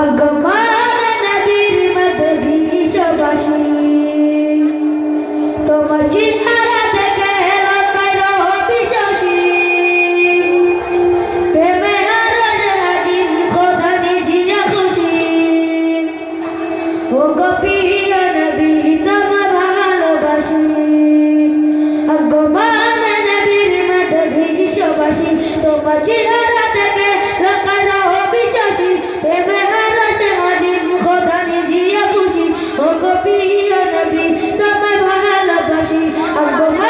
আগমন নবীর মদবি সবাসী তোমার চেহারা দেখে লোকেরা বিশ্বাসী প্রেমে আরশ হাকিম খোদা নিজে খুশি ও গো প্রিয় নবী তোমার ভালোবাসি আগমন নবীর মদবি সবাসী তোমার চেহারা দেখে লোকেরা বিশ্বাসী প্রেমে আরশ হাকিম খোদা নিজে খুশি ও গো প্রিয় নবী তোমার ভালোবাসি আগমন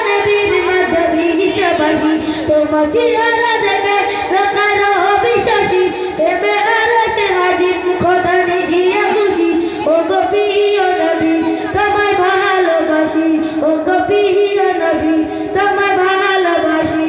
নবীর মদবি সবাসী তোমার চেহারা দেখে লোকেরা বিশ্বাসী প্রেমে আরশ হাকিম খোদা নিজে খুশি ও গো প্রিয় নবী তোমার ভালোবাসি ও গো প্রিয় নবী তোমার ভালোবাসি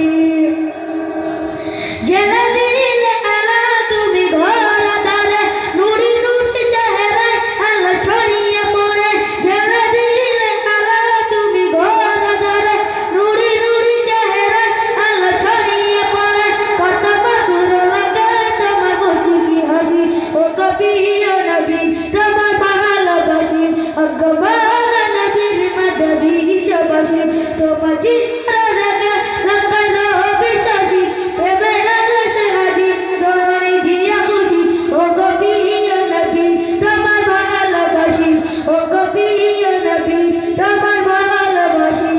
জেলা দিলে আলা তুমি ঘর দারে নুরি নুরি চেহারায় আলো ছড়িয়ে পড়ে জেলা দিলে আলা তুমি ঘর দারে নুরি নুরি চেহারায় আলো ছড়িয়ে পড়ে কত মধুর লাগে তোমার মুস্কি হাসি ও গো প্রিয় নবী তোমার ভালোবাসি আগমন নবীর মদবি সবাসী তোমার চেহারা দেখে লোকেরা বিশ্বাসী প্রেমে আরশ হাকিম খোদা নিজে খুশি ও গো প্রিয় নবী তোমার ভালোবাসি ও গো প্রিয় নবী তোমার ভালোবাসি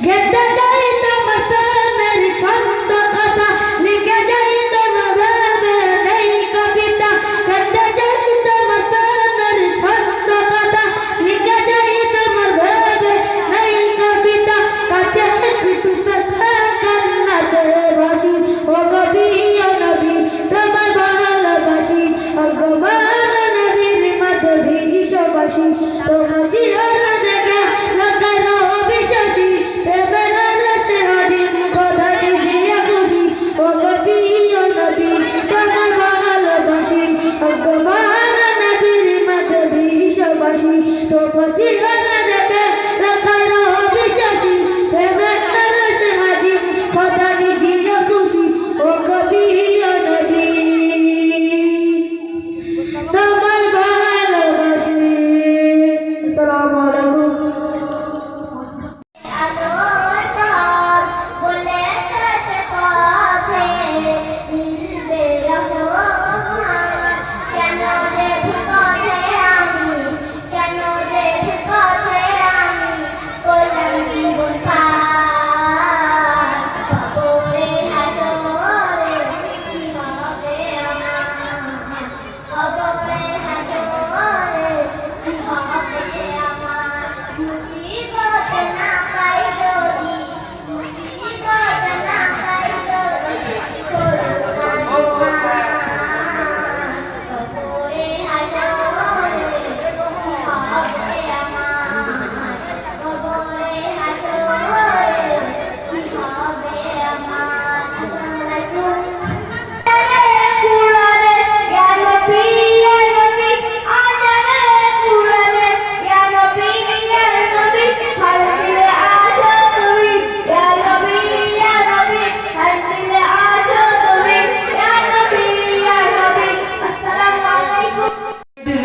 গেতে যাই তোমার প্রেমের ছন্দ কথা লিখে যাই তোমার ভাবে নেই কবিতা গেতে যাই তোমার প্রেমের ছন্দ কথা লিখে যাই তোমার ভাবে নেই কবিতা কাছে একটু কথা কান্নাতে ভাসি ও গো প্রিয় নবী তোমার ভালোবাসি আগমন নবীর মদবি সবাসী তোমার চেহারা দেখে লোকেরা বিশ্বাসী প্রেমে আরশ হাকিম খোদা নিজে খুশি ও গো প্রিয় নবী তোমার ভালোবাসি আগমন নবীর মদবি সবাসী তোমার চেহারা দেখে লোকেরা বিশ্বাসী প্রেমে আরশ হাকিম খোদা নিজে খুশি ও গো প্রিয় নবী তোমার ভালোবাসি। আসসালামু আলাইকুম।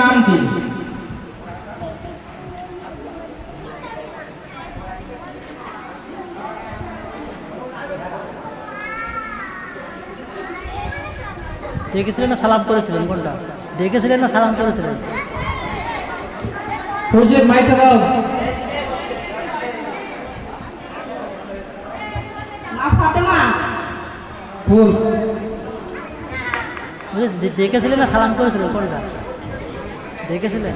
নাম কি? ডেকেছিলেন না সালাম করেছিলেন? কোনটা ডেকেছিলেন না সালাম করেছিলেন? ফৌজির মাইকে দাও। মা ফাতেমা ফুল ডেকেছিলেন না সালাম করেছিলেন? কোনটা ডেকেছিলেন?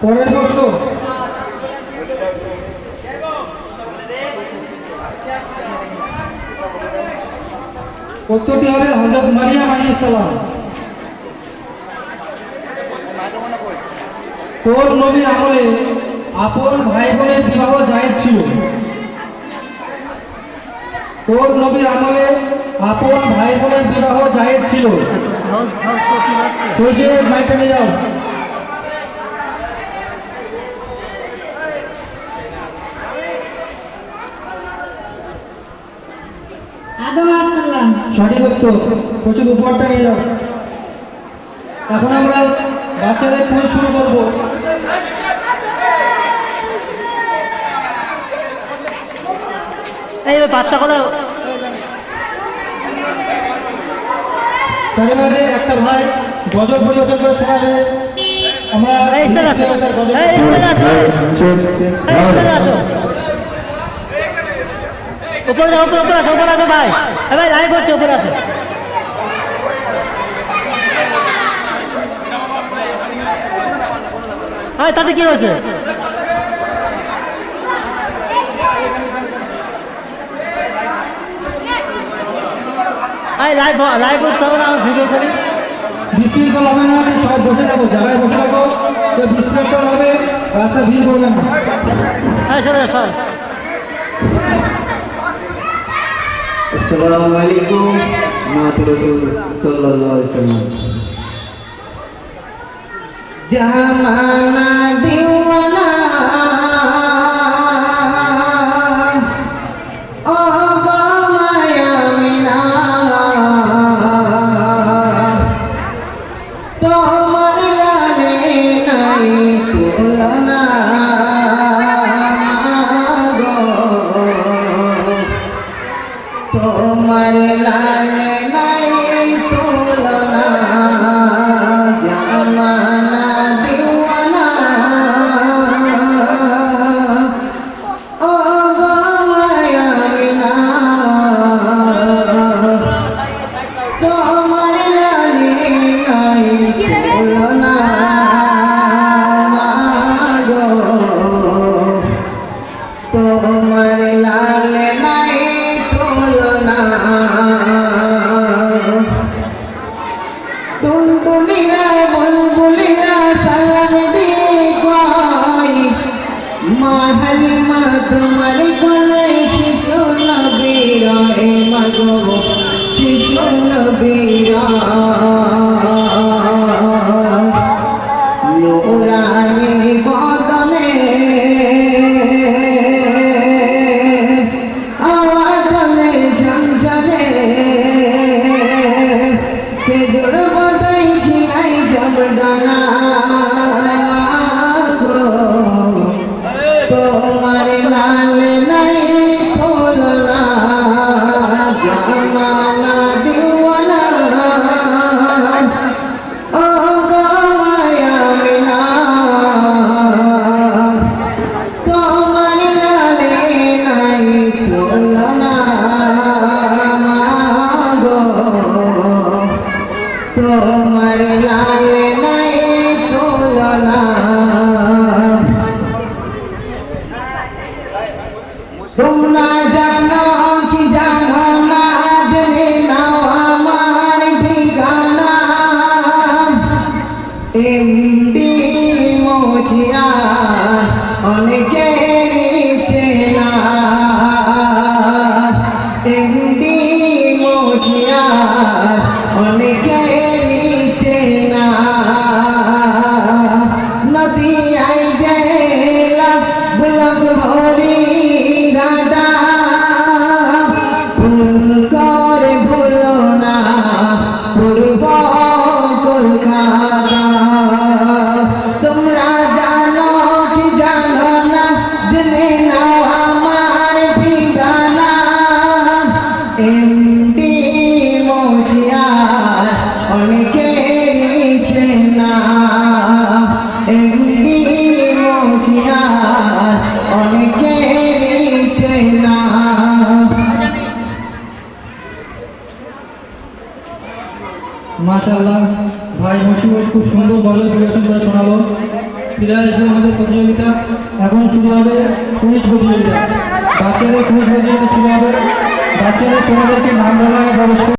পরের প্রশ্ন উত্তরটি হবে হযরত মারিয়াম আলাইহিস সালাম। কোন নবীর আমলে আপন ভাই বোনের বিবাহ জায়েজ ছিল? কোন নবীর আমলে আপন ভাই বোনের বিবাহ জায়েজ ছিল? সহজ সহজ প্রশ্ন রাখতে। ফৌজির মাইকে নিয়ে যাও। আদম আসসালাম। সঠিক উত্তর। প্রচুর উপহারটা নিয়ে যাও। এখন আমরা বাচ্চাদের কুইজ শুরু করবো। এই ওই বাচ্চাগুলো তার মধ্যে একটা ভাই গজল পরিবর্তন করে শোনাবে। আমরা এই স্টেজে আসো, গজল- এই স্টেজে আসো, এই স্টেজে আসো। উপরে যাও, উপরে আসো, উপরে আসো ভাই। এ ভাই লাইভ হচ্ছে, উপরে আসো। ভাই তাতে কি হয়েছে? লাইভ লাইভ করতে হবে না, আমি ভিডিও করি। বিশৃঙ্খল হবে না, সবাই বসে থাকো, জায়গায় বসে থাকো। কেউ বিশৃঙ্খল হবে, রাস্তা ভিড় করবে না। হ্যাঁ সরে সর। अस्सलामु अलैकुम नात रसूल सल्लल्लाहु अलैहि वसल्लम। जमाना दीवाना ओ गो माया मिना তোমার লালে নাই তুলনা তোমার লালে নাই তুলনা জামানা দিওয়ানা ও গো মায়া মিনা তোমার লালে নাই তুলনা গো তোমার লালে নাই তুলনা টুনটুনিরা বুলবুলিরা সালাম দিয়ে কয় মা হালিমা তোমার কোলে শিশু নবীরা এ মাগো শিশু নবীরা নুরানি বদনে আওয়াজ হলে সংসারে খেজুর বদাই খিলাই সব ডানা গো তোমার লাল নাই তুলনা জামানা দিওয়ানা ও গো মায়া মিনা তোমার লালে নাই তুলনা গো তোমার লালে নাই তুলনা তোমরা জানো কি জানো না জেনে নাও আমার ঠিকানা এমডি মোছিয়া অনেকেরই চেনা এমডি মোছিয়া অনেকেরই চেনা নদিয়ায় গেলাম গোলাপ ভরি রাডা ভুল করে ভুলো না পূর্ব কলকাতা তোমরা জানো কি জানো না জেনে নাও আমার ঠিকানা এমডি মোছিয়া অনেকেরই চেনা এমডি মোছিয়া অনেকেরই চেনা মাশাআল্লাহ, ভাই মশিউর খুব সুন্দর গজল পরিবেশন করে শোনালো। ফিরে আসবে আমাদের প্রতিযোগিতা। এখন শুরু হবে কুইজ প্রতিযোগিতা। বাচ্চাদের কুইজ প্রতিযোগিতা শুরু হবে। বাচ্চাদের তোমাদেরকে নাম বলা প্রবেশ